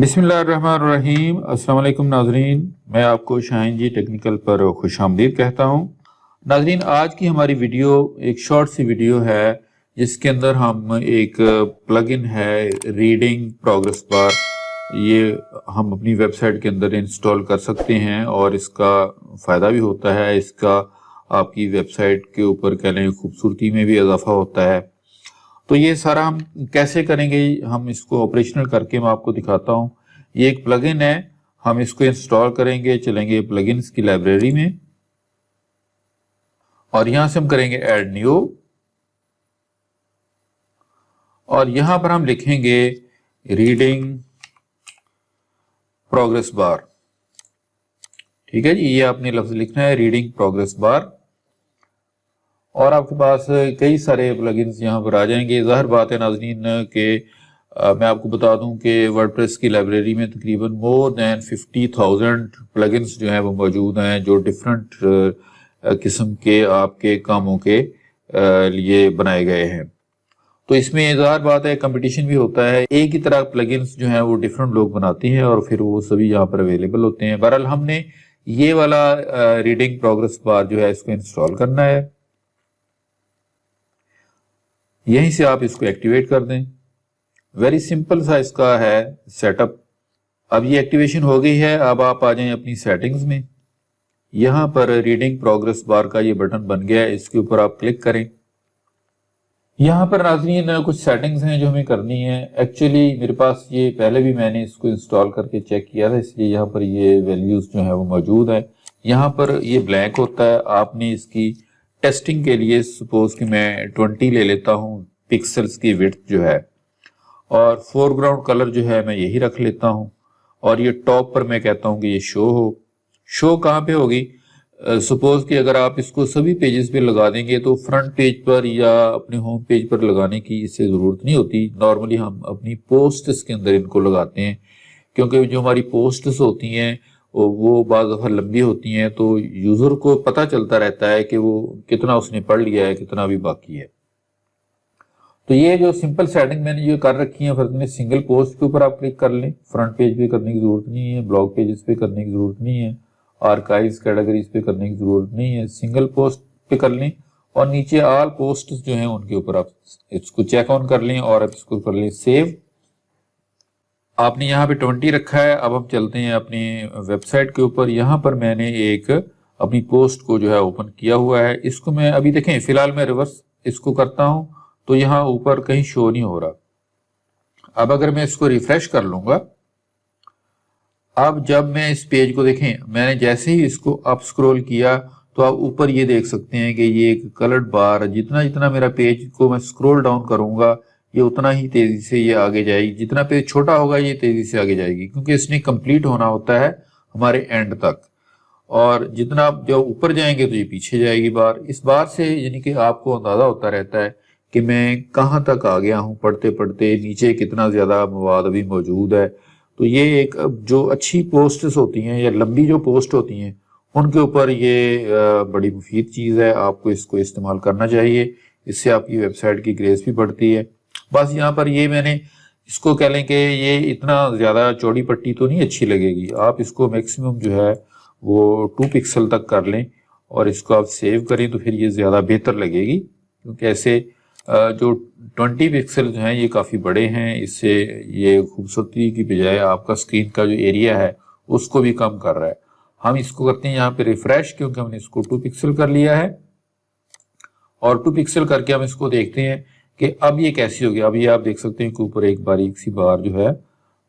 बिस्मिल्लाहिर्रहमानिर्रहीम। अस्सलाम वालेकुम नाजरीन, मैं आपको शाहीन जी टेक्निकल पर खुश आमदीद कहता हूँ। नाजरीन, आज की हमारी वीडियो एक शॉर्ट सी वीडियो है जिसके अंदर हम एक प्लगइन है रीडिंग प्रोग्रेस बार, ये हम अपनी वेबसाइट के अंदर इंस्टॉल कर सकते हैं और इसका फ़ायदा भी होता है। इसका आपकी वेबसाइट के ऊपर कह लें खूबसूरती में भी इजाफा होता है। तो ये सारा हम कैसे करेंगे, हम इसको ऑपरेशनल करके मैं आपको दिखाता हूँ। ये एक प्लगइन है, हम इसको इंस्टॉल करेंगे। चलेंगे प्लगइन्स की लाइब्रेरी में और यहां से हम करेंगे ऐड न्यू और यहां पर हम लिखेंगे रीडिंग प्रोग्रेस बार। ठीक है जी, ये आपने लफ्ज लिखना है रीडिंग प्रोग्रेस बार और आपके पास कई सारे प्लगइन्स यहाँ पर आ जाएंगे। ज़ाहिर बात है नाज़रीन कि मैं आपको बता दूं कि वर्डप्रेस की लाइब्रेरी में तकरीबन मोर दैन 50,000 प्लगइन्स जो हैं वो मौजूद हैं, जो डिफरेंट किस्म के आपके कामों के लिए बनाए गए हैं। तो इसमें ज़ाहिर बात है कंपटीशन भी होता है। एक ही तरह प्लगइन्स जो हैं वो डिफरेंट लोग बनाते हैं और फिर वो सभी यहाँ पर अवेलेबल होते हैं। बहरहाल हमने ये वाला रीडिंग प्रोग्रेस बार जो है इसको इंस्टॉल करना है। यहीं से आप इसको एक्टिवेट कर दें। वेरी सिंपल सा इसका है सेटअप। अब ये एक्टिवेशन हो गई है। अब आप आ जाएं अपनी सेटिंग्स में। यहां पर रीडिंग प्रोग्रेस बार का ये बटन बन गया है, इसके ऊपर आप क्लिक करें। यहां पर नाज़रीन कुछ सेटिंग्स हैं जो हमें करनी है। एक्चुअली मेरे पास ये पहले भी मैंने इसको इंस्टॉल करके चेक किया था, इसलिए यहाँ पर ये वैल्यूज जो है वो मौजूद है। यहाँ पर ये ब्लैंक होता है। आपने इसकी टेस्टिंग के लिए सपोज कि मैं 20 ले लेता हूं पिक्सल्स की विड्थ जो है, और फोरग्राउंड कलर जो है मैं यही रख लेता हूं और ये टॉप पर मैं कहता हूं कि ये शो हो। शो कहां पे होगी? सपोज कि अगर आप इसको सभी पेजेस पे लगा देंगे तो फ्रंट पेज पर या अपने होम पेज पर लगाने की इससे जरूरत नहीं होती। नॉर्मली हम अपनी पोस्ट्स के अंदर इनको लगाते हैं, क्योंकि जो हमारी पोस्ट्स होती हैं वो बाज़ दफ़ा लंबी होती हैं, तो यूज़र को पता चलता रहता है कि वो कितना उसने पढ़ लिया है, कितना भी बाकी है। तो ये जो सिंपल सेटिंग मैंने ये कर रखी है, फर्क में सिंगल पोस्ट के ऊपर आप क्लिक कर लें। फ्रंट पेज पे करने की जरूरत नहीं है, ब्लॉग पेजेस पे करने की जरूरत नहीं है, आर्काइव्स कैटेगरीज पे करने की जरूरत नहीं है। सिंगल पोस्ट पे कर लें और नीचे ऑल पोस्ट जो हैं उनके ऊपर आप इसको चेक ऑन कर लें और आप इसको कर लें सेव। आपने यहाँ पे 20 रखा है। अब हम चलते हैं अपनी वेबसाइट के ऊपर। यहाँ पर मैंने एक अपनी पोस्ट को जो है ओपन किया हुआ है। इसको मैं अभी देखें, फिलहाल मैं रिवर्स इसको करता हूं तो यहाँ ऊपर कहीं शो नहीं हो रहा। अब अगर मैं इसको रिफ्रेश कर लूंगा, अब जब मैं इस पेज को देखें, मैंने जैसे ही इसको अप स्क्रॉल किया तो आप ऊपर ये देख सकते हैं कि ये एक कलर्ड बार, जितना जितना मेरा पेज को मैं स्क्रॉल डाउन करूंगा ये उतना ही तेजी से ये आगे जाएगी। जितना पेज छोटा होगा ये तेजी से आगे जाएगी, क्योंकि इसने कंप्लीट होना होता है हमारे एंड तक। और जितना आप जब ऊपर जाएंगे तो ये पीछे जाएगी बार। इस बार से यानी कि आपको अंदाजा होता रहता है कि मैं कहाँ तक आ गया हूँ पढ़ते पढ़ते, नीचे कितना ज्यादा मवाद अभी मौजूद है। तो ये एक जो अच्छी पोस्ट्स होती हैं या लंबी जो पोस्ट होती हैं उनके ऊपर ये बड़ी मुफीद चीज है। आपको इसको इस्तेमाल करना चाहिए, इससे आपकी वेबसाइट की ग्रेस भी बढ़ती है। बस यहाँ पर ये मैंने इसको कह लें कि ये इतना ज्यादा चौड़ी पट्टी तो नहीं अच्छी लगेगी। आप इसको मैक्सिमम जो है वो 2 पिक्सल तक कर लें और इसको आप सेव करें तो फिर ये ज्यादा बेहतर लगेगी, क्योंकि ऐसे जो 20 पिक्सल जो हैं ये काफी बड़े हैं। इससे ये खूबसूरती की बजाय आपका स्क्रीन का जो एरिया है उसको भी कम कर रहा है। हम इसको करते हैं यहाँ पे रिफ्रेश, क्योंकि हमने इसको 2 पिक्सल कर लिया है और 2 पिक्सल करके हम इसको देखते हैं कि अब ये कैसी होगी। अब ये आप देख सकते हैं कि ऊपर एक बारीक सी बार जो है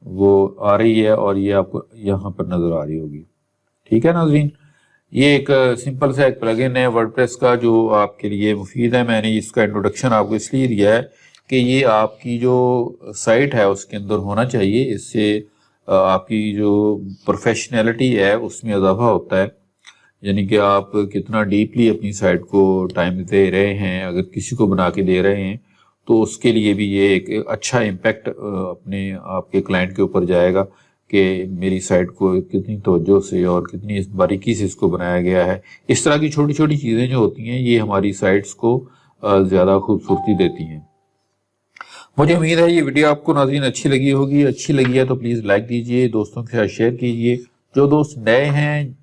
वो आ रही है और ये आपको यहाँ पर नजर आ रही होगी। ठीक है नाज़रीन, ये एक सिंपल सा एक प्लगइन है वर्डप्रेस का जो आपके लिए मुफीद है। मैंने इसका इंट्रोडक्शन आपको इसलिए दिया है कि ये आपकी जो साइट है उसके अंदर होना चाहिए। इससे आपकी जो प्रोफेशनैलिटी है उसमें इजाफा होता है, यानी कि आप कितना डीपली अपनी साइट को टाइम दे रहे हैं। अगर किसी को बना के दे रहे हैं तो उसके लिए भी ये एक अच्छा इम्पैक्ट अपने आपके क्लाइंट के ऊपर जाएगा कि मेरी साइट को कितनी तवज्जो से और कितनी बारीकी से इसको बनाया गया है। इस तरह की छोटी छोटी चीज़ें जो होती हैं ये हमारी साइट्स को ज़्यादा खूबसूरती देती हैं। मुझे उम्मीद है ये वीडियो आपको नाज़रीन अच्छी लगी होगी। अच्छी लगी है तो प्लीज़ लाइक कीजिए, दोस्तों के साथ शेयर कीजिए। जो दोस्त नए हैं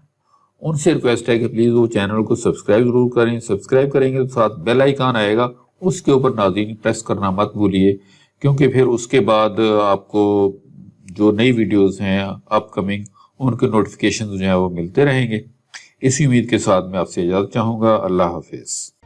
उनसे रिक्वेस्ट है कि प्लीज़ वो चैनल को सब्सक्राइब ज़रूर करें। सब्सक्राइब करेंगे तो साथ बेल आइकन आएगा, उसके ऊपर नाज़रीन प्रेस करना मत भूलिए, क्योंकि फिर उसके बाद आपको जो नई वीडियोस हैं अपकमिंग उनके नोटिफिकेशन जो हैं वो मिलते रहेंगे। इसी उम्मीद के साथ मैं आपसे इजाज़त चाहूँगा। अल्लाह हाफिज़।